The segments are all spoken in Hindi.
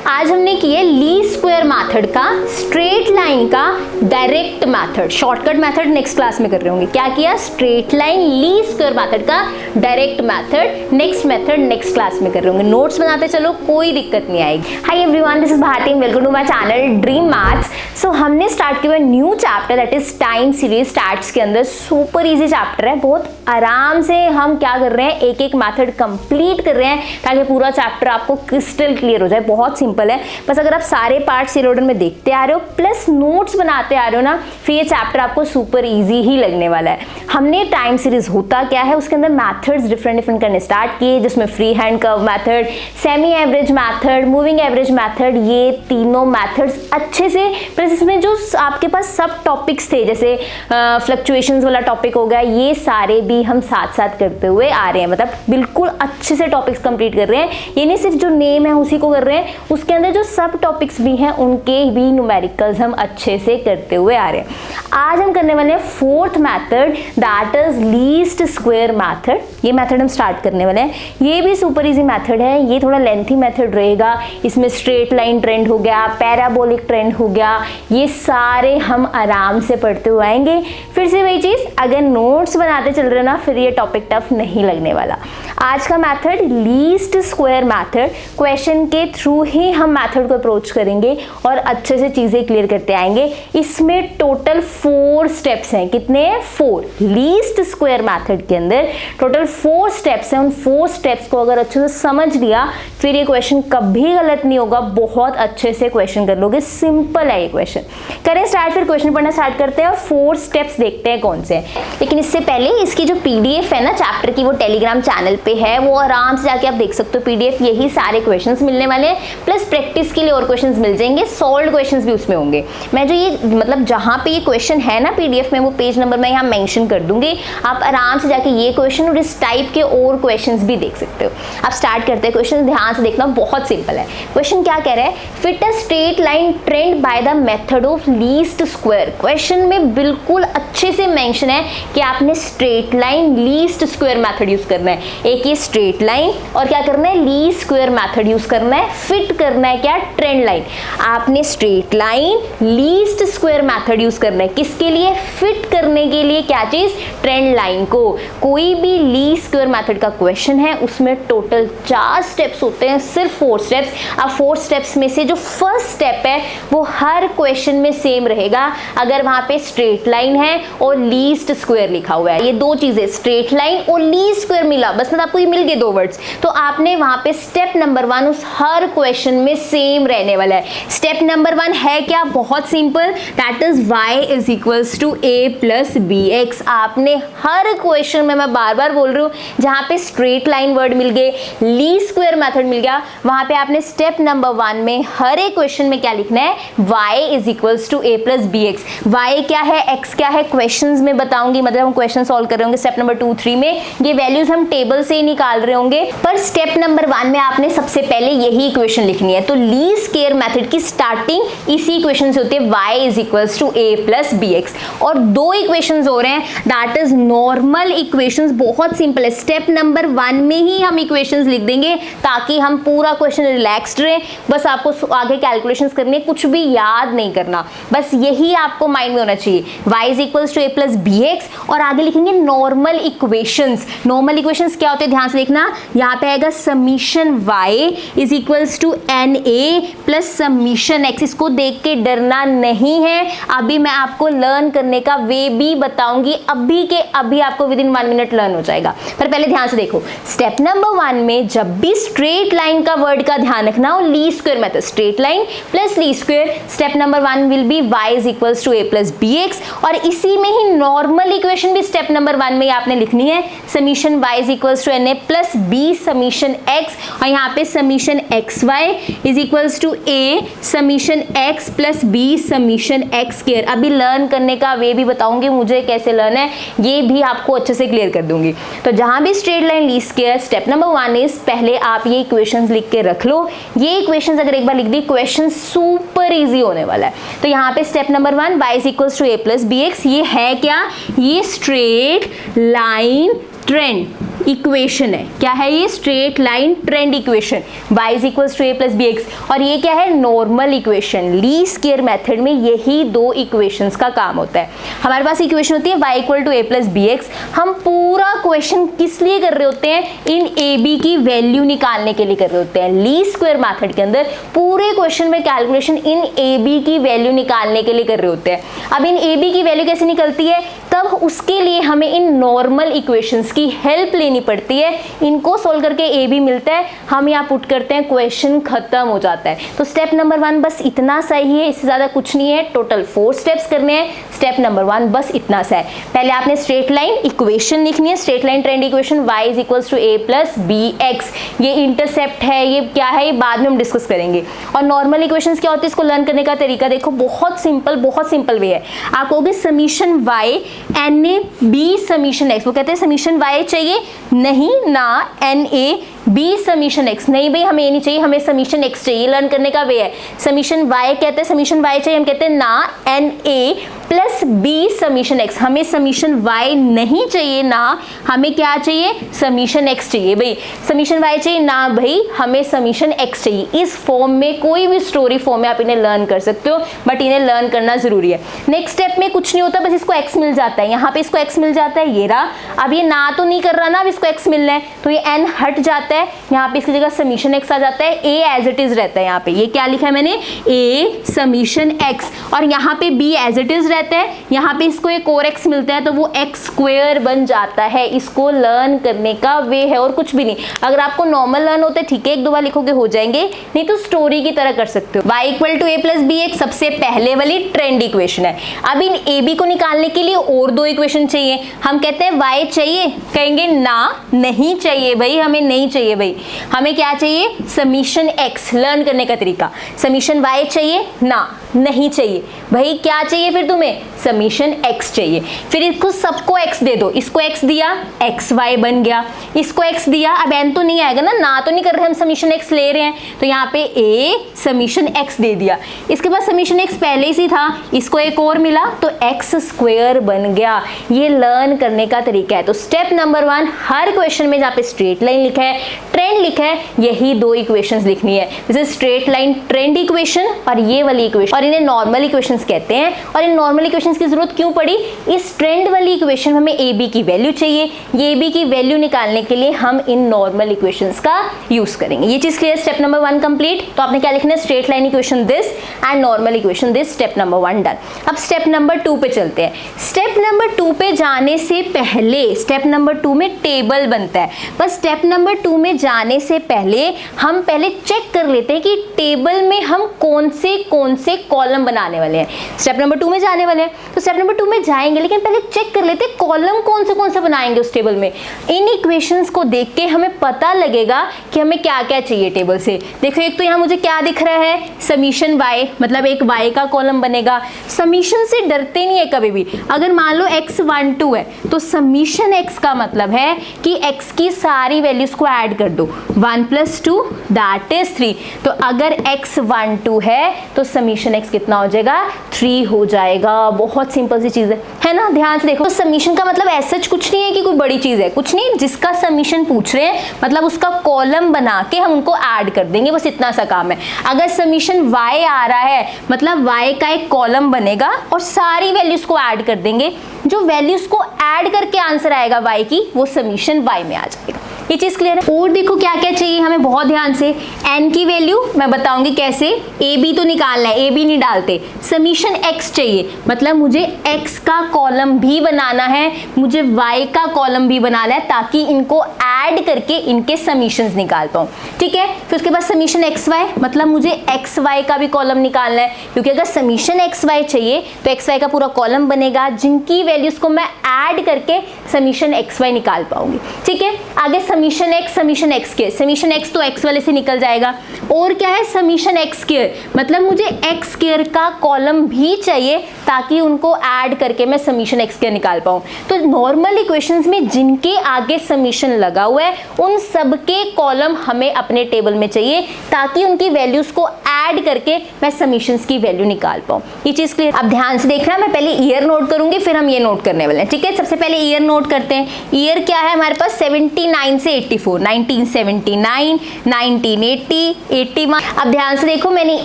आज हमने किया ली स्क्वायर मेथड का स्ट्रेट लाइन का direct method, shortcut method next class में कर रहे होंगे। क्या किया? स्ट्रेट लाइन ली स्क्वायर मेथड का डायरेक्ट मेथड नेक्स्ट क्लास में कर रहे होंगे। नोट्स बनाते चलो, कोई दिक्कत नहीं आएगी। Hi everyone, this is Bharti, welcome to my channel Dream Maths. So हमने स्टार्ट किया new chapter that is time series stats के अंदर। सुपर इजी चैप्टर है, बहुत आराम से हम क्या कर रहे हैं, एक एक मेथड कंप्लीट कर रहे हैं ताकि पूरा चैप्टर आपको क्रिस्टल क्लियर हो जाए। बहुत सिंपल है, बस अगर आप सारे पार्ट सीरियल ऑर्डर में देखते आ रहे हो प्लस नोट्स बनाते आ रहे हो ना, फिर ये चैप्टर आपको सुपर इजी ही लगने वाला है। हमने टाइम सीरीज होता क्या है, उसके अंदर मेथड्स डिफरेंट करने स्टार्ट किए, जिसमें free hand curve method, semi average method, moving average method, ये तीनों मेथड्स अच्छे से, प्लस इसमें जो आपके पास सब टॉपिक्स थे जैसे फ्लक्चुएशंस वाला टॉपिक हो गया, ये सारे भी हम साथ साथ करते हुए आ रहे हैं। मतलब बिल्कुल अच्छे से टॉपिक्स कंप्लीट कर रहे हैं। ये नहीं सिर्फ जो नेम है उसी को कर रहे हैं, उसके अंदर जो सब टॉपिक्स भी हैं उनके भी न्यूमेरिकल्स हम अच्छे से करते हुए आ रहे हैं। आज हम करने वाले हैं fourth method that is least square method. ये मेथड हम स्टार्ट करने वाले हैं। ये भी सुपर इजी मेथड है, ये थोड़ा लेंथी मेथड रहेगा। इसमें स्ट्रेट लाइन ट्रेंड हो गया, पैराबोलिक ट्रेंड हो गया, ये सारे हम आराम से पढ़ते हुए आएंगे। फिर से वही चीज, अगर नोट्स बनाते चल रहे ना फिर ये टॉपिक टफ नहीं लगने वाला। आज का method least square method, question के थ्रू ही हम मेथड को अप्रोच करेंगे और अच्छे से चीजें क्लियर करते आएंगे। इसमें टोटल 4 स्टेप्स हैं। कितने? 4। लीस्ट स्क्वायर मेथड के अंदर टोटल 4 स्टेप्स हैं। उन 4 स्टेप्स को अगर अच्छे से समझ लिया फिर ये क्वेश्चन कभी गलत नहीं होगा, बहुत अच्छे से क्वेश्चन कर लोगे। सिंपल है ये क्वेश्चन। करें स्टार्ट, फिर क्वेश्चन पढ़ना स्टार्ट करते हैं और 4 स्टेप्स देखते हैं कौन से हैं। लेकिन इससे पहले इसकी जो पीडीएफ है ना चैप्टर की, वो टेलीग्राम चैनल पे है, वो आराम से जाके आप देख सकते हो। पीडीएफ यही सारे क्वेश्चंस मिलने वाले हैं, प्लस प्रैक्टिस के लिए और क्वेश्चंस मिल जाएंगे, सॉल्व्ड क्वेश्चंस भी उसमें होंगे। मैं जो ये मतलब जहां पे ये क्वेश्चन है ना पीडीएफ में, वो पेज नंबर मैं यहाँ मेंशन कर दूंगी। आप आराम से जाके ये क्वेश्चन और इस टाइप के और क्वेश्चंस भी देख सकते हो। आप स्टार्ट करते हैं, क्वेश्चन ध्यान से देखना, बहुत सिंपल है। क्वेश्चन क्या कह रहा है? Fit a straight line trend by the method of least square. Question में बिल्कुल अच्छे से मेंशन है कि आपने straight line least square method use करना है। एक ये स्ट्रेट लाइन और क्या करना है, लीस्ट स्क्वायर मेथड यूज करना है। फिट करना है क्या? Trend line. आपने straight line least square method use करना है। किसके लिए? फिट करने के लिए। क्या चीज? ट्रेंड लाइन को। कोई भी लीस्ट स्क्वायर मेथड का क्वेश्चन है उसमें टोटल 4 स्टेप्स होते हैं, सिर्फ 4 स्टेप्स। अब 4 स्टेप्स में से जो फर्स्ट स्टेप है वो हर क्वेश्चन में सेम रहेगा अगर वहां पे स्ट्रेट लाइन है और लीस्ट स्क्वायर लिखा हुआ है। ये दो चीजें, स्ट्रेट लाइन और लीस्ट स्क्वायर मिला, बस मतलब आपको ये मिल गए 2 वर्ड्स, तो आपने वहां पे स्टेप नंबर 1 उस हर क्वेश्चन में सेम रहने वाला है। स्टेप नंबर 1 है क्या? बहुत simple, that is y is equals to a plus bx। आपने हर क्वेश्चन में, मैं बार बार बोल रही हूँ, जहां पे स्ट्रेट लाइन वर्ड मिल गए, लीस्ट स्क्वायर मेथड मिल गया, वहां पे आपने स्टेप नंबर 1 में हर एक क्वेश्चन में क्या लिखना है? y is equals to a plus bx। y क्या है, x क्या है, क्वेश्चंस में बताऊंगी, मतलब हम क्वेश्चन सॉल्व कर रहे होंगे स्टेप नंबर 2, 3 में। ये वैल्यूज हम टेबल से ही निकाल रहे होंगे, पर स्टेप नंबर 1 में आपने सबसे पहले यही इक्वेशन लिखनी है। तो लीस्ट स्क्वायर मेथड की स्टार्टिंग इसी इक्वेशन से होती है, y is equals to a plus bx। और 2 इक्वेशंस हो रहे हैं, दैट इज नॉर्मल इक्वेशंस। बहुत सिंपल है, स्टेप नंबर 1 में ही हम इक्वेशंस लिख देंगे ताकि हम पूरा क्वेश्चन रिलैक्स्ड रहे। बस आपको आगे कैलकुलेशंस करनी है, कुछ भी याद नहीं करना, बस यही आपको माइंड में होना चाहिए। y is equals to a plus bx और आगे लिखेंगे नॉर्मल इक्वेशंस। नॉर्मल इक्वेशंस क्या होते हैं ध्यान से देखना, यहाँ पे आएगा summation y is equals to na plus summation x। इसको देख के डरना नहीं है, अभी मैं आपको लर्न करने का वे भी बताऊंगी, अभी के अभी आपको विद इन 1 मिनट लर्न हो जाएगा। पर पहले ध्यान से देखो, स्टेप नंबर 1 में जब भी स्ट्रेट लाइन का वर्ड का ध्यान रखना हो, least square method, straight line plus least square. Step number 1 will be y is equals to a plus bx और इसी में ही नॉर्मल इक्वेशन भी स्टेप नंबर 1 में आपने लिखनी है, summation y is equals to na plus b summation x, और यहाँ पे summation xy is equals to a summation x plus b summation x square. अभी लर्न करने का वे भी बताऊंगी, मुझे कैसे लर्न है ये भी आपको अच्छे से क्लियर कर दूंगी। तो जहां भी straight line least square, step number 1 is पहले आप ये इक्वेशंस लिख के रख लो। ये इक्वेशंस अगर एक बार लिख दी, क्वेश्चन सुपर इजी होने वाला है। तो यहाँ पे step number 1 y is equals to a plus bx, ये है क्या? ये स्ट्रेट लाइन ट्रेंड। इक्वेशन है। क्या है ये? Straight line trend equation, y is equals to a plus b x. और ये क्या है? Normal equation. Least square method में यही दो इक्वेशंस का काम होता है। हमारे पास इक्वेशन होती है y equal to a plus b x. हम पूरा क्वेश्चन किस लिए कर रहे होते हैं? इन ए बी की वैल्यू निकालने के लिए कर रहे होते हैं। लीस्ट स्क्वायर मेथड के अंदर पूरे क्वेश्चन में कैलकुलेशन इन ए बी की वैल्यू निकालने के लिए कर रहे होते हैं। अब इन ए बी की वैल्यू कैसे निकलती है? तब उसके लिए हमें इन नॉर्मल इक्वेशंस की हेल्प लेनी पड़ती है। इनको सोल्व करके ए बी मिलता है, हम यहाँ पुट करते हैं, क्वेश्चन खत्म हो जाता है। तो स्टेप नंबर 1 बस इतना सही है, इससे ज़्यादा कुछ नहीं है। टोटल 4 स्टेप्स करने हैं। स्टेप नंबर 1 बस इतना सा है। पहले आपने स्ट्रेट लाइन इक्वेशन लिखनी है, straight line trend equation y is equals to a plus b x. ये इंटरसेप्ट है, ये क्या है, ये बाद में हम डिस्कस करेंगे। और नॉर्मल इक्वेशंस क्या होती है, इसको लर्न करने का तरीका देखो, बहुत सिंपल वे है। आप कहोगे summation y n a b summation x, वो कहते हैं समीशन y चाहिए, नहीं ना n a b summation x, नहीं भाई हमें ये नहीं चाहिए, हमें समीशन एक्स चाहिए। लर्न करने का वे है। समीशन y कहते हैं समीशन y चाहिए, हम कहते हैं ना n a plus b summation x, हमें समीशन y नहीं चाहिए ना, हमें क्या चाहिए, समीशन x चाहिए। भाई समीशन y चाहिए ना, भाई हमें समीशन x चाहिए। इस फॉर्म में कोई भी स्टोरी फॉर्म में आप इन्हें लर्न कर सकते हो, बट इन्हें लर्न करना जरूरी है। नेक्स्ट स्टेप में कुछ नहीं होता, बस इसको x मिल जाता है, यहाँ पे इसको x मिल जाता है, ये रहा। अब ये ना तो नहीं कर रहा ना, अब इसको x मिलना है, तो ये n हट जाता है, यहाँ पे इसकी जगह समीशन x आ जाता है, a एज इट इज रहता है। यहाँ पे ये क्या लिखा है मैंने, a समीशन x, और यहाँ पे b एज इट इज रहता है, यहाँ पे इसको एक और x मिलता है, तो वो x स्क्वायर बन जाता है। इसको लर्न करने का वे है और कुछ भी नहीं। अगर आपको नॉर्मल लर्न होते ठीक है, 1-2 बार लिखोगे हो जाएंगे, नहीं तो स्टोरी की तरह कर सकते हो। y equal to a plus b x सबसे पहले वाली ट्रेंड इक्वेशन है। अब इन ए बी को निकालने के लिए और 2 इक्वेशन चाहिए। हम कहते हैं y चाहिए, कहेंगे ना नहीं चाहिए भाई, हमें नहीं चाहिए भाई, हमें क्या चाहिए, समीशन x। लर्न करने का तरीका, समीशन y चाहिए ना, नहीं चाहिए भाई, क्या चाहिए फिर तुम्हें, समीशन x चाहिए। फिर इसको सबको x दे दो, इसको x दिया एक्स वाई बन गया, इसको x दिया, अब n तो नहीं आएगा ना तो नहीं कर रहे हम, समीशन x ले रहे हैं, तो यहाँ पे a समीशन x दे दिया। इसके बाद समीशन x पहले ही था, इसको एक और मिला तो x स्क्वायर बन गया। ये लर्न करने का तरीका है। तो स्टेप नंबर 1, हर क्वेश्चन में जहाँ पे स्ट्रेट लाइन लिखा है, ट्रेंड लिखा है, यही 2 इक्वेशंस लिखनी है। जैसे स्ट्रेट लाइन ट्रेंड इक्वेशन और ये वाली इक्वेशन, और इन्हें नॉर्मल इक्वेशंस कहते हैं। और इन नॉर्मल इक्वेशंस की जरूरत क्यों पड़ी, इस ट्रेंड वाली इक्वेशन में हमें ए बी की वैल्यू चाहिए, ये बी की वैल्यू निकालने के लिए हम इन नॉर्मल इक्वेशंस का यूज करेंगे। ये चीज क्लियर, स्टेप नंबर 1 कंप्लीट। तो आपने क्या लिखना है, straight line equation this and normal equation this, step number 1 done. अब स्टेप नंबर 2 पे चलते हैं। स्टेप नंबर 2 पे जाने से पहले, स्टेप नंबर 2 में टेबल बनता है, बस स्टेप नंबर 2 में जाने से पहले हम पहले चेक कर लेते हैं कि टेबल में हम कौन से कॉलम बनाने वाले हैं। स्टेप नंबर 2 में जाने वाले हैं, तो स्टेप नंबर 2 में जाएंगे, लेकिन पहले चेक कर लेते हैं कॉलम कौन से बनाएंगे उस टेबल में। इन इक्वेशंस को देख के हमें पता लगेगा कि हमें क्या क्या चाहिए टेबल से। देखो एक तो यहाँ मुझे क्या दिख रहा है, समीशन y, मतलब एक y का कॉलम बनेगा। समीशन से डरते नहीं है कभी भी। अगर मान लो x12 है तो समीशन x का मतलब है कि x की सारी वैल्यूज को ऐड कर दो, 1 + 2 दैट इज 3। तो अगर x12 है तो समीशन x कितना हो जाएगा, 3 हो जाएगा। बहुत सिंपल सी चीज है ना, ध्यान से देखो। तो समीशन का मतलब ऐसा कुछ नहीं है कि कोई बड़ी चीज है, कुछ नहीं, जिसका समीशन पूछ रहे हैं मतलब उसका कॉलम बना के हम उनको ऐड कर देंगे, बस इतना सा काम है। अगर समीशन y आ रहा है मतलब y का एक कॉलम बनेगा और सारी वैल्यूज को ऐड कर देंगे, जो वैल्यूज को ऐड करके आंसर आएगा y की, वो समीशन y में आ जाएगा। ये चीज क्लियर है। और देखो क्या क्या चाहिए हमें, बहुत ध्यान से। n की वैल्यू मैं बताऊंगी कैसे, ए बी तो निकालना है, ए बी नहीं डालते। समीशन x चाहिए, मतलब मुझे x का कॉलम भी बनाना है, मुझे y का कॉलम भी बनाना है, ताकि इनको ऐड करके इनके समीशंस निकाल पाऊं। ठीक है, फिर उसके बाद समीशन xy, मतलब मुझे xy का भी कॉलम निकालना है, क्योंकि अगर समीशन xy चाहिए तो xy का पूरा कॉलम बनेगा, जिनकी वैल्यूज को मैं ऐड करके समीशन xy निकाल पाऊंगी। ठीक है, आगे समीशन x के, समीशन x तो x वाले से निकल जाएगा। और क्या है, समीशन x स्क्वायर, मतलब मुझे x स्क्वायर का कॉलम भी चाहिए ताकि उनको ऐड करके मैं समीशन x स्क्वायर निकाल पाऊं। तो नॉर्मल इक्वेशंस में जिनके आगे समीशन लगा हुआ है उन सब के कॉलम हमें अपने टेबल में चाहिए, ताकि उनकी वैल्यूज को ऐड करके मैं समीशंस की वैल्यू निकाल पाऊँ। ये चीज क्लियर? अब ध्यान से देखना, मैं पहले ईयर नोट करूंगी फिर हम ये नोट करने वाले हैं, ठीक है। सबसे पहले ईयर नोट करते हैं। ईयर क्या है हमारे पास 79 से 84, 1979, 1980, 81। अब ध्यान से देखो, मैंने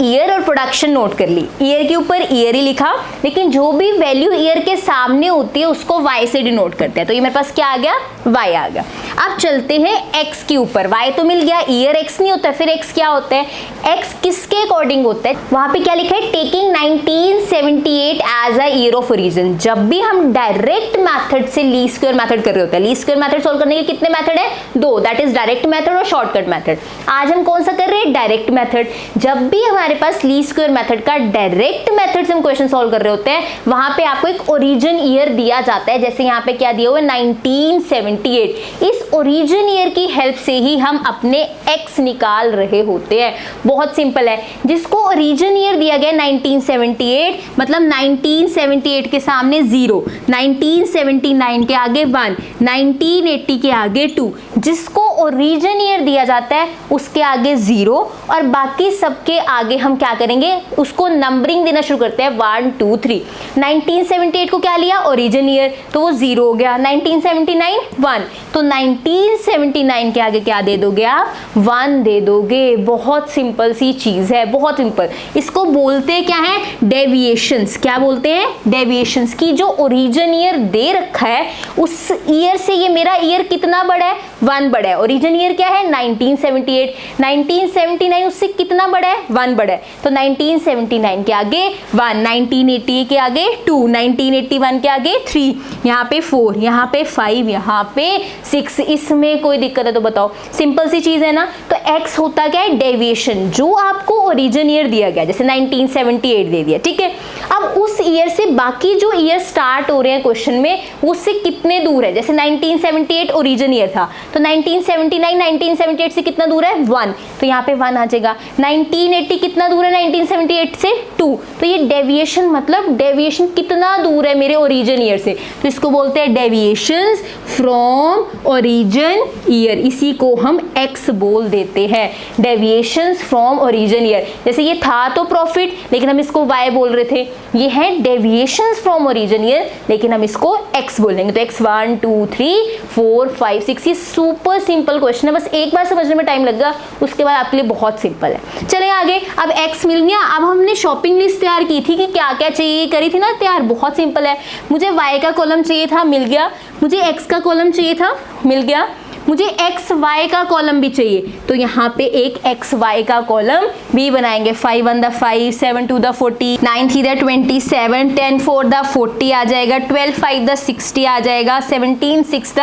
ईयर और प्रोडक्शन नोट कर ली, ईयर के ऊपर ईयर ही लिखा, लेकिन जो भी वैल्यू ईयर के सामने होती है उसको y से डिनोट करते हैं। तो ये मेरे पास क्या आ गया, y आ गया। अब चलते हैं x के ऊपर। y तो मिल गया, ईयर x नहीं होता, फिर x क्या होता है, x किसके अकॉर्डिंग होता है, वहां पे क्या लिखा है, taking 1978 as a year of origin. जब भी हम डायरेक्ट मेथड से लीस्ट स्क्वायर मेथड कर रहे होते हैं, लीस्ट स्क्वायर मेथड सोल्व करने के कितने मेथड है, दो, दैट इज डायरेक्ट मेथड और शॉर्टकट मेथड। आज हम कौन सा कर रहे हैं, डायरेक्ट मेथड। जब भी हमारे पास लीस्ट स्क्वायर मेथड का डायरेक्ट मेथड से हम क्वेश्चन सॉल्व कर रहे होते हैं, वहां पे आपको एक ओरिजिन ईयर दिया जाता है, जैसे यहाँ पे क्या दिया हुआ है 1978। इस ओरिजिन ईयर की हेल्प से ही हम अपने x निकाल रहे होते हैं। बहुत सिंपल है, जिसको ओरिजिन ईयर दिया गया 1978, मतलब 1978 के सामने 0, 1979 के आगे 1, 1980 के आगे 2। जिसको ओरिजिन ईयर दिया जाता है उसके आगे 0 और बाकी सबके आगे हम क्या करेंगे, उसको नंबरिंग देना शुरू करते हैं 1 2 3। 1978 को क्या लिया, ओरिजिन ईयर, तो वो 0 हो गया। 1979 1, तो 1979 के आगे क्या दे दोगे आप, 1 दे दोगे। बहुत सिंपल सी चीज है, बहुत सिंपल। इसको बोलते क्या है, डेविएशंस। क्या बोलते हैं, डेविएशंस। की जो ओरिजिन ईयर दे रखा है उस ईयर से ये मेरा ईयर कितना बड़ा है, 1 बड़ा है। ओरिजिन ईयर क्या है 1978, 1979 उससे कितना बड़ा है, 1 बड़ा है, तो 1979 के आगे 1, 1980 के आगे 2, 1981 के आगे 3, यहाँ पे 4, यहाँ पे 5, यहाँ पे 6। इसमें कोई दिक्कत है तो बताओ, सिंपल सी चीज है ना। तो x होता क्या है, डेविएशन। जो आपको ओरिजिन ईयर दिया गया, जैसे 1978 दे दिया, ठीक है। अब उस ईयर से बाकी जो ईयर स्टार्ट हो रहे हैं क्वेश्चन में, उससे कितने दूर है। जैसे 1978 ओरिजिन ईयर था, तो 1979 1978 से कितना दूर है, 1, तो यहाँ पे 1 आ जाएगा। 1980 कितना दूर है 1978 से, 2, तो ये डेविएशन, मतलब डेविएशन कितना दूर है मेरे ओरिजिन ईयर से, तो इसको बोलते हैं डेविएशंस फ्रॉम ओरिजिन ईयर। इसी को हम x बोल देते हैं, डेविएशंस फ्रॉम ओरिजिन ईयर। जैसे ये था तो प्रॉफिट, लेकिन हम इसको y बोल रहे थे, ये है डेविएशंस फ्रॉम ओरिजिन ईयर, लेकिन हम इसको x बोलेंगे। तो x 1 2 3 4 5 6। ये सुपर सिंपल क्वेश्चन है, बस एक बार समझने में टाइम लगेगा, उसके बाद आपके लिए बहुत सिंपल है। चले आगे। अब x मिल गया। अब हमने शॉपिंग लिस्ट तैयार की थी कि क्या क्या चाहिए, करी थी ना तैयार। बहुत सिंपल है, मुझे y का कॉलम चाहिए था, मिल गया। मुझे x का कॉलम चाहिए था, मिल गया। मुझे एक्स वाई का कॉलम भी चाहिए, तो यहाँ पे एक एक्स वाई का कॉलम भी बनाएंगे। 5 1 द 5, 7 2 द 40, 9 3 द 27, 10 4 द 40 आ जाएगा, 12 5 द 60 आ जाएगा, 17 6 द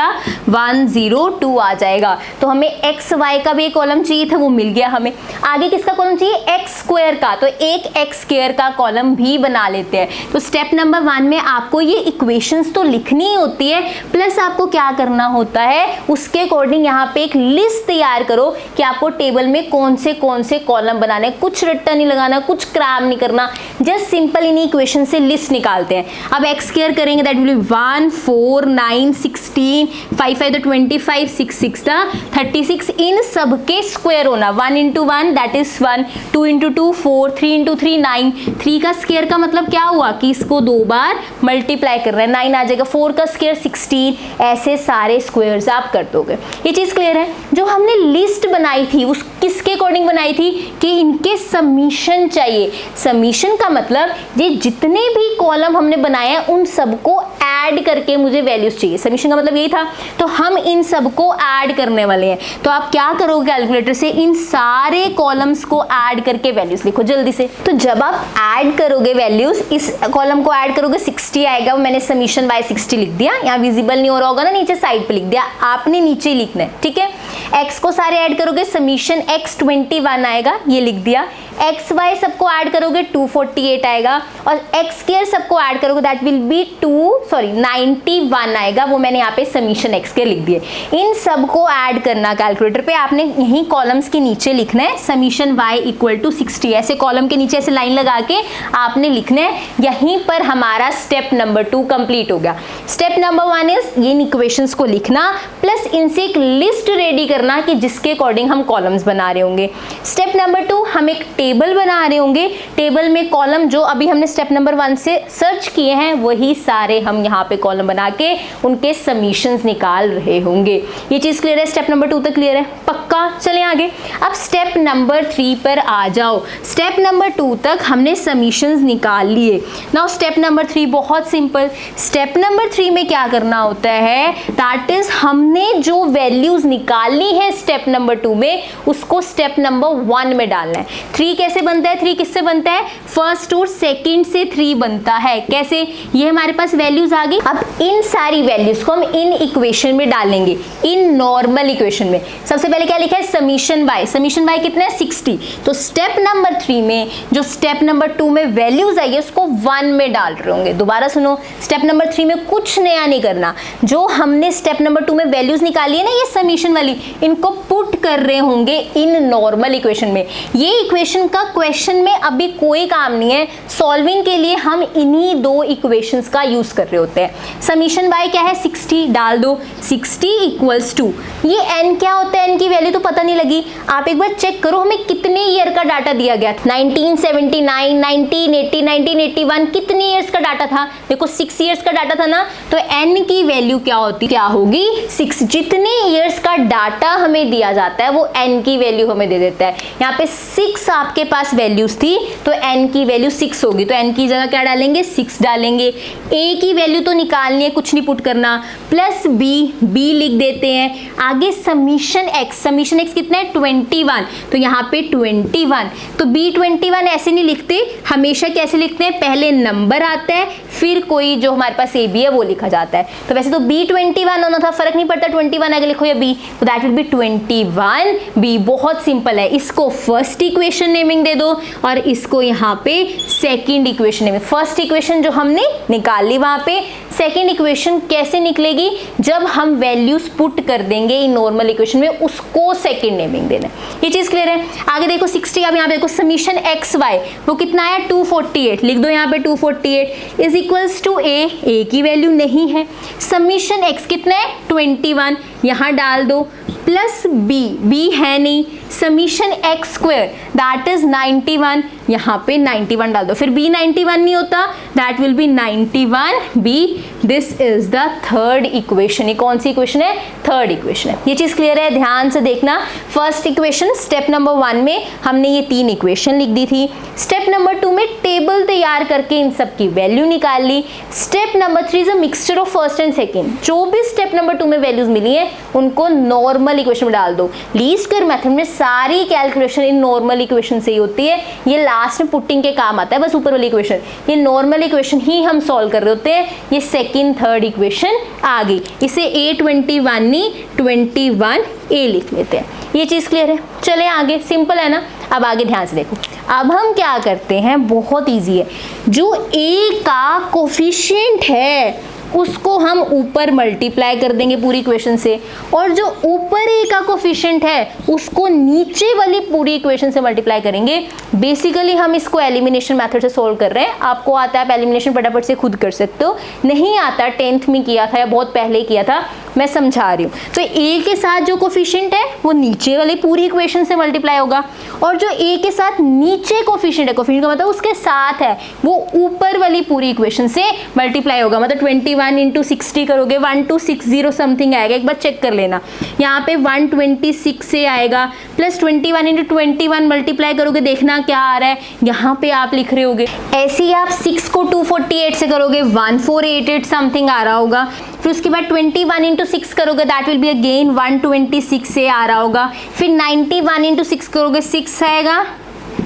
102 आ जाएगा। तो हमें एक्स वाई का भी एक कॉलम चाहिए था, वो मिल गया हमें। आगे किसका कॉलम चाहिए, एक्स स्क्वायर का, तो एक एक्स स्क्वायर का कॉलम भी बना लेते हैं। तो स्टेप नंबर 1 में आपको ये इक्वेशंस तो लिखनी होती है, प्लस आपको क्या करना होता है, उसके अकॉर्डिंग यहाँ पे एक लिस्ट तैयार करो कि आपको टेबल में कौन से कॉलम बनाने। कुछ रट्टा नहीं लगाना, कुछ क्रैम नहीं करना, जस्ट सिंपल इन इक्वेशन से लिस्ट निकालते हैं। अब एक्स स्क्वायर करेंगे, that will be 1 4 9 16, 5 5 the 25, 6 6 the 36। इन सब के स्क्वायर होना, 1 into 1 that is 1, 2 into 2 4, 3 into 3 9। 3 का स्क्वायर का मतलब क्या हुआ कि इसको 2 बार मल्टीप्लाई कर रहे हैं, 9 आ जाएगा। 4 का स्क्वायर 16। ऐसे सारे स्क्वायर्स आप कर दोगे। ये चीज क्लियर है। जो हमने लिस्ट बनाई थी उस किसके अकॉर्डिंग बनाई थी कि इनके समीशन चाहिए। समीशन का मतलब ये जितने भी कॉलम हमने बनाए हैं उन सबको ऐड करके मुझे वैल्यूज चाहिए। समीशन का मतलब यही था, तो हम इन सबको ऐड करने वाले हैं। तो आप क्या करोगे, कैलकुलेटर से इन सारे कॉलम्स को ऐड करके वैल्यूज लिखो जल्दी से। तो जब आप ऐड करोगे वैल्यूज, इस कॉलम को ऐड करोगे 60 आएगा, मैंने समीशन बाय 60 लिख दिया। यहाँ विजिबल नहीं हो रहा होगा ना, नीचे साइड पे लिख दिया, आपने नीचे लिखना है, ठीक है। x को सारे ऐड करोगे, समीशन x 21 आएगा, ये लिख दिया। एक्स वाई सबको ऐड करोगे 248 आएगा, और एक्स स्क्वायर सबको ऐड करोगे दैट विल बी 91 आएगा। वो मैंने यहाँ पे समीशन एक्स के लिख दिए। इन सबको ऐड करना कैलकुलेटर पे, आपने यहीं कॉलम्स के नीचे लिखना है समीशन वाई इक्वल टू 60। ऐसे कॉलम के नीचे ऐसे लाइन लगा के आपने लिखना है। यहीं पर हमारा स्टेप नंबर 2 कंप्लीट हो गया। Step number 1 is in equations को लिखना, प्लस इनसे एक लिस्ट रेडी करना कि जिसके अकॉर्डिंग हम कॉलम्स बना रहे होंगे। स्टेप नंबर 2, हम एक टेबल बना रहे होंगे, टेबल में कॉलम जो अभी हमने स्टेप नंबर 1 से सर्च किए हैं वही सारे हम यहाँ पे कॉलम बना के उनके समीशंस निकाल रहे होंगे। ये चीज क्लियर है? स्टेप नंबर 2 तक क्लियर है? पक्का? चलें आगे। अब स्टेप नंबर 3 पर आ जाओ। स्टेप नंबर 2 तक हमने समीशंस निकाल लिए। नाउ स्टेप नंबर 3 बहुत सिंपल। स्टेप नंबर 3 में क्या करना होता है, दैट इज हमने जो वैल्यूज निकालनी है स्टेप नंबर 2 में उसको स्टेप नंबर 1 में डालना है। 3 कैसे बनता है? 3 किससे बनता है? फर्स्ट और सेकंड से 3 बनता है। कैसे? ये हमारे पास वैल्यूज आ गई। अब इन सारी वैल्यूज को हम इन इक्वेशन में डालेंगे, इन नॉर्मल इक्वेशन में। सबसे पहले क्या लिखा है? Summation bye. समीशन बाय कितना है? 60। तो स्टेप नंबर 3 में जो स्टेप नंबर 2 में वैल्यूज आई है उसको 1 में डाल रहे होंगे। दोबारा सुनो, स्टेप नंबर 3 में कुछ नया नहीं करना। जो हमने स्टेप नंबर 2 में वैल्यूज निकाली है ना, ये समीशन वाली, इनको पुट कर रहे होंगे इन नॉर्मल इक्वेशन में। ये इक्वेशन का क्वेश्चन में अभी कोई काम नहीं है, सॉल्विंग के लिए हम इन्हीं 2 इक्वेशंस का यूज कर रहे होते हैं। समीशन बाय क्या है? 60 डाल दो। 60 इक्वल्स टू, ये n क्या होता है? n की वैल्यू तो पता नहीं लगी। आप एक बार चेक करो हमें कितने ईयर का डाटा दिया गया। 1979, 1980, 1981, कितने ईयर्स का डाटा था? देखो 6 ईयर्स का डाटा था ना, तो n की वैल्यू क्या होगी? 6। जितने ईयर्स का डाटा हमें दिया जाता है वो n की वैल्यू हमें दे देता है। यहाँ पे 6 आपके पास वैल्यूज थी तो n की वैल्यू 6 होगी, तो n की जगह क्या डालेंगे? 6 डालेंगे। a की वैल्यू तो निकालनी है, कुछ नहीं पुट करना, प्लस b लिख देते हैं। आगे समीशन x कितना है? 21, तो यहाँ पे 21। तो b21 ऐसे नहीं लिखते, हमेशा कैसे लिखते हैं? पहले नंबर आता है फिर कोई जो हमारे पास a b है वो लिखा जाता है। तो वैसे तो b21 होना था, फर्क नहीं पड़ता 21 आगे लिखो या b, तो दैट विल बी 21b। बहुत सिंपल है। इसको फर्स्ट इक्वेशन नेमिंग दे दो और इसको यहाँ पे second equation naming. First equation जो हमने निकाल ली वहां पे, सेकंड इक्वेशन कैसे निकलेगी? जब हम वैल्यूज पुट कर देंगे इन नॉर्मल इक्वेशन में, उसको सेकंड नेमिंग देना। ये चीज क्लियर है? आगे देखो 60, अब यहाँ पे देखो समीशन एक्स वाई वो कितना है? 248। लिख दो यहाँ पे 248 इज इक्वल्स टू a की वैल्यू नहीं है। समीशन x कितना है? 21, यहाँ डाल दो, प्लस b है नहीं। Summation x square that is 91, यहाँ पे 91 डाल दो। फिर b 91 नहीं होता, that will be 91b। This is the third equation. ये कौन सी इक्वेशन है? थर्ड इक्वेशन है। ये चीज क्लियर है? ध्यान से देखना। फर्स्ट इक्वेशन स्टेप नंबर 1 में हमने ये 3 इक्वेशन लिख दी थी। स्टेप नंबर 2 में टेबल तैयार करके इन सब की वैल्यू निकाल ली। Step number 3 is a mixture of first and second. जो भी स्टेप नंबर 2 में वैल्यूज मिली है उनको नॉर्मल इक्वेशन में डाल दो। लीस्ट स्क्वायर मेथड में सारी कैलकुलेशन इन नॉर्मल इक्वेशन से ही होती है। ये लास्ट में पुटिंग के काम आता है, बस ऊपर वाली इक्वेशन। ये नॉर्मल इक्वेशन ही हम सॉल्व कर रहे होते हैं। ये सेकंड थर्ड इक्वेशन आ गई, इसे a21 नहीं 21a लिख लेते हैं। ये चीज क्लियर है? चले आगे, सिंपल है ना। अब आगे ध्यान से देखो, अब हम क्या करते हैं, बहुत इजी है। जो a का कोफिशिएंट है उसको हम ऊपर मल्टीप्लाई कर देंगे पूरी इक्वेशन से, और जो ऊपर a का कोफिशिएंट है उसको नीचे वाली पूरी इक्वेशन से मल्टीप्लाई करेंगे। बेसिकली हम इसको एलिमिनेशन मेथड से सोल्व कर रहे हैं। आपको आता है आप एलिमिनेशन फटाफट से खुद कर सकते हो, नहीं आता 10th में किया था या बहुत पहले किया था, मैं समझा रही हूँ। तो a के साथ जो कोफिशिएंट है वो नीचे वाली पूरी इक्वेशन से मल्टीप्लाई होगा, और जो a के साथ नीचे कोफिशिएंट है, कोफिशिएंट का मतलब उसके साथ है, वो ऊपर वाली पूरी इक्वेशन से मल्टीप्लाई होगा। मतलब 21 इंटू 60 करोगे 1260 समथिंग आएगा, एक बार चेक कर लेना। यहाँ पे 126 से आएगा, प्लस 21 इंटू 21 मल्टीप्लाई करोगे, देखना क्या आ रहा है। यहाँ पे आप लिख रहे होगे, ऐसे ही आप 6 को 248 से करोगे 1488 समथिंग आ रहा होगा। फिर उसके बाद 21 इंटू 6 करोगे, दैट विल बी अगेन 126 से आ रहा होगा। फिर 91 इंटू 6 करोगे, 6 आएगा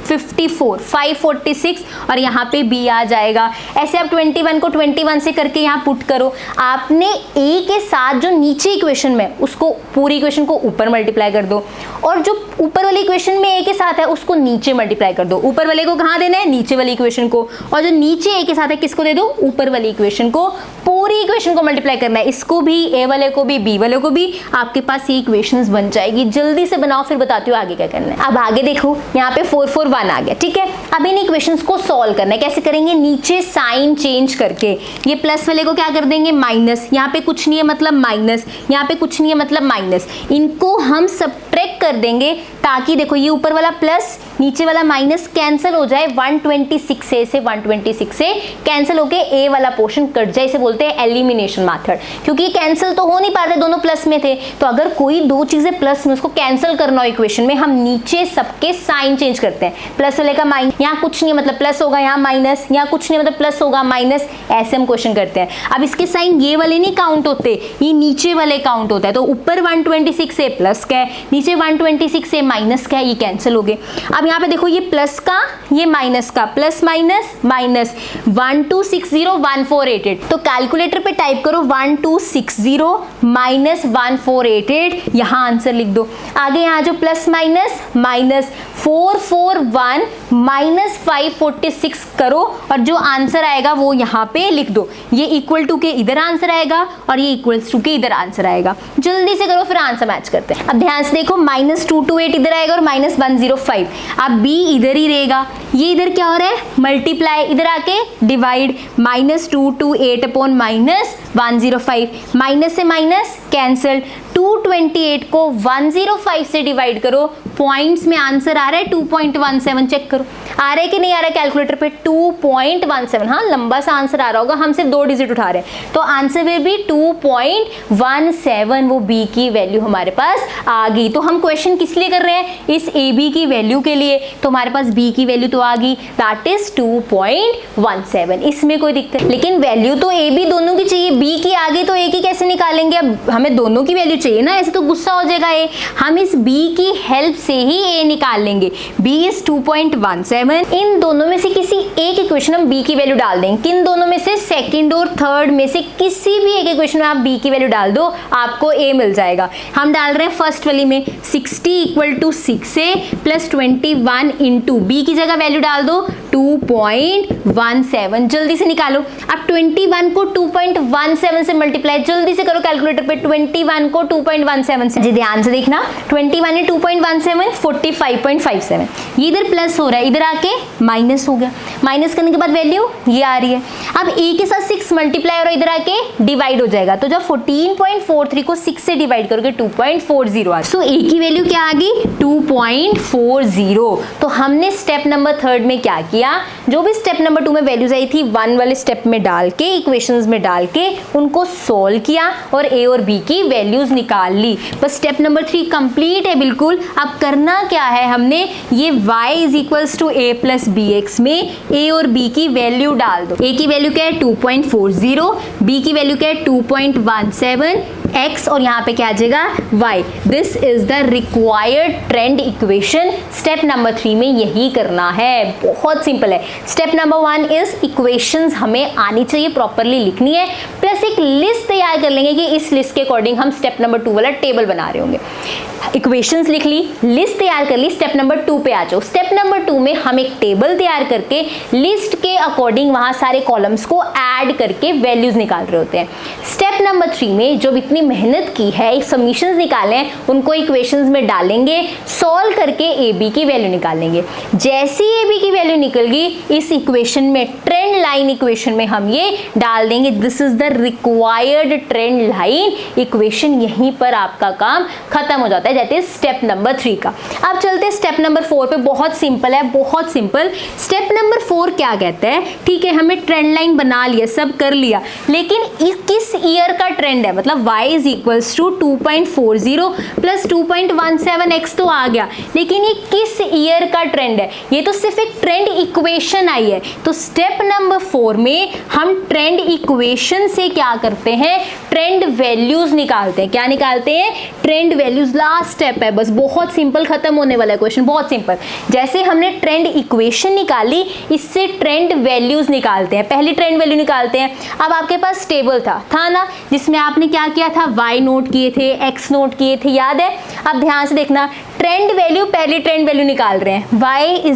54, 546, और यहाँ पे b आ जाएगा। ऐसे आप 21 को 21 से करके यहाँ पुट करो। आपने a के साथ जो नीचे इक्वेशन में उसको पूरी इक्वेशन को ऊपर मल्टीप्लाई कर दो, और जो ऊपर वाली इक्वेशन में a के साथ है उसको नीचे मल्टीप्लाई कर दो। ऊपर वाले को कहाँ देना है? नीचे वाली इक्वेशन को, और जो नीचे a के साथ है किसको दे दो? ऊपर वाली इक्वेशन को। पूरी इक्वेशन को मल्टीप्लाई करना है, इसको भी, a वाले को भी, b वाले को भी। आपके पास ये इक्वेशंस बन जाएगी। जल्दी से बनाओ, फिर बताती हूँ आगे क्या करना है। अब आगे देखो, यहाँ पे 4 4 1 आ गया। ठीक है, अब इन इक्वेशंस को सॉल्व करना है। कैसे करेंगे? नीचे साइन चेंज करके ये प्लस वाले को क्या कर देंगे माइनस, यहाँ पे कुछ नहीं है मतलब माइनस, यहाँ पे कुछ नहीं है मतलब माइनस, इनको हम सब्ट्रैक्ट कर देंगे ताकि देखो ये ऊपर वाला प्लस नीचे वाला माइनस कैंसिल हो जाए। 126 से 126 से कैंसिल होके ए वाला पोर्शन कट जाए, इसे बोलते हैं एलिमिनेशन मेथड। क्योंकि कैंसिल तो हो नहीं पाते, दोनों प्लस में थे, तो अगर कोई दो चीजें प्लस में उसको कैंसिल करना हो इक्वेशन में, हम नीचे सबके साइन चेंज करते हैं। प्लस वाले का माइनस, यहाँ कुछ नहीं है मतलब प्लस होगा, यहाँ माइनस, यहाँ कुछ नहीं मतलब प्लस होगा माइनस, ऐसे हम क्वेश्चन करते हैं। अब इसके साइन ये वाले नहीं काउंट होते, ये नीचे वाले काउंट होता है। तो ऊपर 126 से प्लस का है, नीचे 126 से माइनस का है, ये कैंसिल हो गए। अब यहाँ पे देखो ये प्लस का ये माइनस का, प्लस माइनस माइनस, 12601488। तो कैलकुलेटर पे टाइप करो 1260 माइनस 1488, यहाँ आंसर लिख दो। आगे यहाँ जो प्लस माइनस माइनस 441 माइनस 546 करो और जो आंसर आएगा वो यहाँ पे लिख दो। ये इक्वल टू के इधर आंसर आएगा और ये इक्वल्स टू के इधर आंसर आएगा। जल्दी से करो फिर आंसर मैच करते हैं। अब ध्यान से देखो -228 इधर आएगा और -105। अब b इधर ही रहेगा, ये इधर क्या हो रहा है मल्टीप्लाई, इधर आके डिवाइड, -228 अपॉन -105, माइनस से माइनस कैंसल, 228 को 105 से डिवाइड करो, पॉइंट्स में आंसर आ रहा है 2.17, चेक करो आ रहा है कि नहीं आ रहा है कैलकुलेटर पे 2.17। हाँ लंबा सा आंसर आ रहा होगा, हम सिर्फ 2 डिजिट उठा रहे हैं, तो आंसर विल बी 2.17। वो b की वैल्यू हमारे पास आ गई। तो हम क्वेश्चन किस लिए कर रहे हैं? इस ab की वैल्यू के लिए। तो हमारे पास b की वैल्यू तो आ गई, दैट इज 2.17। इसमें कोई दिक्कत, लेकिन वैल्यू तो ab दोनों की चाहिए, b की आ गई तो a की कैसे निकालेंगे? अब हमें दोनों की वैल्यू चाहिए ना, ऐसे तो गुस्सा हो जाएगा ए। हम इस b की हेल्प से ही a निकाल लेंगे। b is 2.17। इन दोनों में से किसी एक इक्वेशन हम b की वैल्यू डाल देंगे। किन दोनों में से? सेकंड और थर्ड में से किसी भी एक इक्वेशन में आप b की वैल्यू डाल दो, आपको a मिल जाएगा। हम डाल रहे हैं फर्स्ट वाली में 60 = 6a प्लस 21 इंटू b की जगह वैल्यू डाल दो 2.17। जल्दी से निकालो। अब 21 को 2.17 से मल्टीप्लाई, जल्दी से करो कैलकुलेटर पे 21 को 2.17 से। जी ध्यान से देखना, 21 है 2.17 45.57। ये इधर प्लस हो रहा है, इधर आके माइनस हो गया, माइनस करने के बाद वैल्यू ये आ रही है। अब a के साथ 6 मल्टीप्लाई और इधर आके डिवाइड हो जाएगा, तो जब 14.43 को 6 से डिवाइड करोगे 2.40 आ। सो a की वैल्यू क्या आ गई 2.40। तो हमने स्टेप नंबर 3 में क्या किया, जो भी स्टेप नंबर 2 में वैल्यूज आई थी 1 वाले स्टेप में डाल के, इक्वेशंस में डाल के उनको सोल्व किया और a और b की वैल्यूज निकाल ली। बस स्टेप नंबर 3 कंप्लीट है बिल्कुल। अब करना क्या है, हमने ये y = a + bx में a और b की वैल्यू डाल दो। a की वैल्यू क्या है 2.40, b की वैल्यू क्या है 2.17, x और यहाँ पे क्या आ जाएगा y। This is the required trend equation. Step number 3 में यही करना है, बहुत सिंपल है। स्टेप नंबर 1 इज इक्वेशंस हमें आनी चाहिए, प्रॉपरली लिखनी है, प्लस एक लिस्ट तैयार कर लेंगे कि इस लिस्ट के अकॉर्डिंग हम स्टेप नंबर 2 वाला टेबल बना रहे होंगे। इक्वेशंस लिख ली, लिस्ट तैयार कर ली, स्टेप नंबर 2 पे आ जाओ। स्टेप नंबर 2 में हम एक टेबल तैयार करके लिस्ट के अकॉर्डिंग वहां सारे कॉलम्स को ऐड करके वैल्यूज निकाल रहे होते हैं। स्टेप नंबर 3 में जो इतनी मेहनत की है, सबमिशंस निकाले हैं, उनको इक्वेशंस में डालेंगे, सॉल्व करके ए बी की वैल्यू निकालेंगे। जैसी ए बी की वैल्यू निकल गई, इस इक्वेशन में ट्रेंड लाइन इक्वेशन में हम ये डाल देंगे। This is the required trend line equation. यहीं पर आपका काम खत्म हो जाता है, दैट इज स्टेप नंबर 3 का। अब चलते हैं स्टेप नंबर 4 पे। बहुत सिंपल है, बहुत सिंपल। स्टेप नंबर 4 क्या कहता है, ठीक है हमें ट्रेंड लाइन बना लिया, सब कर लिया, लेकिन किस ईयर का ट्रेंड है, मतलब y = 2.40 प्लस 2.17x तो आ गया, लेकिन ये किस ईयर का ट्रेंड है, ये तो सिर्फ एक ट्रेंड इक्वेशन आई है। तो स्टेप नंबर 4 में हम ट्रेंड इक्वेशन से क्या करते हैं, ट्रेंड वैल्यूज निकालते हैं। क्या निकालते हैं, ट्रेंड वैल्यूज। लास्ट स्टेप है, बस बहुत सिंपल, खत्म होने वाला है क्वेश्चन, बहुत सिंपल। जैसे हमने ट्रेंड इक्वेशन निकाली, इससे ट्रेंड वैल्यूज निकालते हैं। पहली ट्रेंड वैल्यू निकालते हैं। अब आपके पास टेबल था ना, जिसमें आपने क्या किया था, y नोट किए थे, x नोट किए थे, याद है। अब ध्यान से देखना, ट्रेंड वैल्यू, पहली ट्रेंड वैल्यू निकाल रहे हैं, y =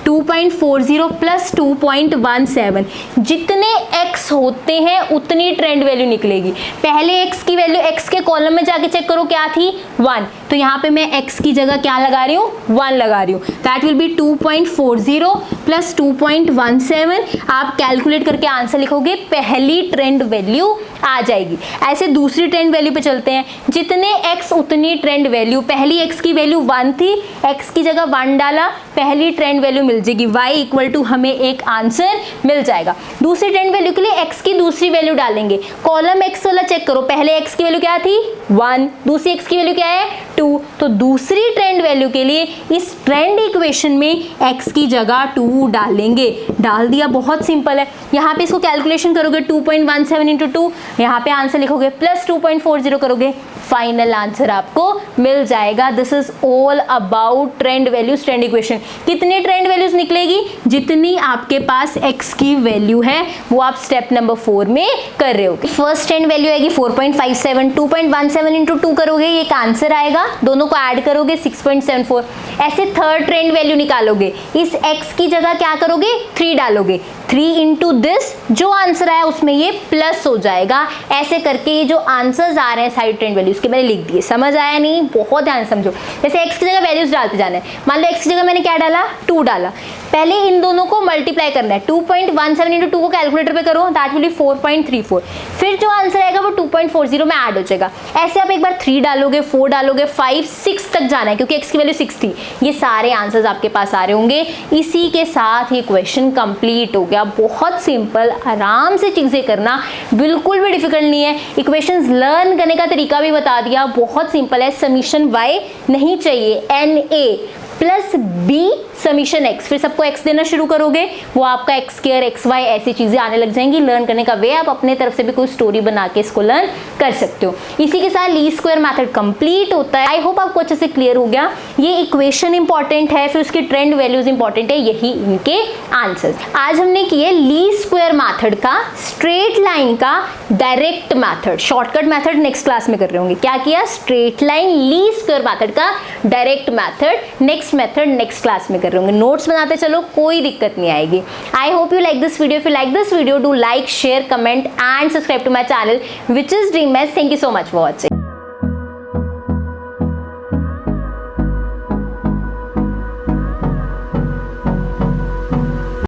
2.40 प्लस 2.17। जितने x होते हैं उतनी ट्रेंड वैल्यू निकलेगी। पहले x की वैल्यू, x के कॉलम में जाके चेक करो क्या थी 1, तो यहाँ पे मैं x की जगह क्या लगा रही हूँ, 1 लगा रही हूँ। That will be 2.40 plus 2.17। आप कैलकुलेट करके आंसर लिखोगे, पहली ट्रेंड वैल्यू आ जाएगी। ऐसे दूसरी ट्रेंड वैल्यू पे चलते हैं, जितने x उतनी ट्रेंड वैल्यू। पहली x की वैल्यू 1 थी, x की जगह 1 डाला, पहली ट्रेंड वैल्यू मिल जाएगी, y इक्वल टू हमें एक आंसर मिल जाएगा। दूसरी ट्रेंड वैल्यू के लिए x की दूसरी वैल्यू डालेंगे। कॉलम x वाला चेक करो, पहले x की वैल्यू क्या थी, 1, दूसरी x की वैल्यू क्या है, 2। तो दूसरी ट्रेंड वैल्यू के लिए इस ट्रेंड इक्वेशन में x की जगह 2 डालेंगे। डाल दिया, बहुत सिंपल है। यहाँ पे इसको कैलकुलेशन करोगे 2.17 इंटू 2, यहाँ पे आंसर लिखोगे प्लस 2.40 करोगे, फाइनल आंसर आपको मिल जाएगा। This is all about trend values, trend equation. कितनी ट्रेंड वैल्यूज निकलेगी, जितनी आपके पास x की वैल्यू है वो आप स्टेप नंबर 4 में कर रहे हो। फर्स्ट ट्रेंड वैल्यू आएगी 4.57, 2.17 इंटू 2 करोगे, ये एक आंसर आएगा, दोनों को ऐड करोगे 6.74। ऐसे थर्ड ट्रेंड वैल्यू निकालोगे, इस x की जगह क्या करोगे, 3 डालोगे, 3 इंटू दिस, जो आंसर आया उसमें ये प्लस हो जाएगा। ऐसे करके ये जो आंसर्स आ रहे हैं साइड ट्रेंड वैल्यूज के मैंने लिख दिए। समझ आया नहीं, बहुत ध्यान समझो। जैसे x की जगह वैल्यूज डालते जाना है, मान लो x की जगह मैंने क्या डाला, 2 डाला, पहले इन दोनों को मल्टीप्लाई करना है। 2.17 इंटू 2 को कैलकुलेटर पे करो, दैट विल बी 4.34। फिर जो आंसर आएगा वो 2.40 में ऐड हो जाएगा। ऐसे आप एक बार 3 डालोगे, 4 डालोगे, 5, 6 तक जाना है, क्योंकि x की वैल्यू 6 थी। ये सारे आंसर्स आपके पास आ रहे होंगे। इसी के साथ ये क्वेश्चन कंप्लीट हो गया। बहुत सिंपल, आराम से चीजें करना, बिल्कुल भी डिफिकल्ट नहीं है। इक्वेशंस लर्न करने का तरीका भी बता दिया, बहुत सिंपल है। समीशन y नहीं चाहिए, na plus b summation x, फिर सबको x देना शुरू करोगे, वो आपका x स्क्वायर xy ऐसी चीजें आने लग जाएंगी। लर्न करने का वे आप अपने तरफ से भी कोई स्टोरी बना के इसको लर्न कर सकते हो। इसी के साथ लीस्ट स्क्वायर मेथड कंप्लीट होता है। आई होप आपको अच्छे से क्लियर हो गया। ये इक्वेशन इंपॉर्टेंट है, फिर उसकी ट्रेंड वैल्यूज इंपॉर्टेंट है, यही इनके आंसर्स। आज हमने किए लीस्ट स्क्वायर मेथड का, स्ट्रेट लाइन का direct method, shortcut method next class में कर रहे होंगे। क्या किया, straight line least square method का direct method, next method next class में कर रहे होंगे। नोट्स बनाते चलो, कोई दिक्कत नहीं आएगी। I hope you like this video. If you like this video, do like, share, comment and subscribe to my channel which is Dream Maths. Thank you so much for watching.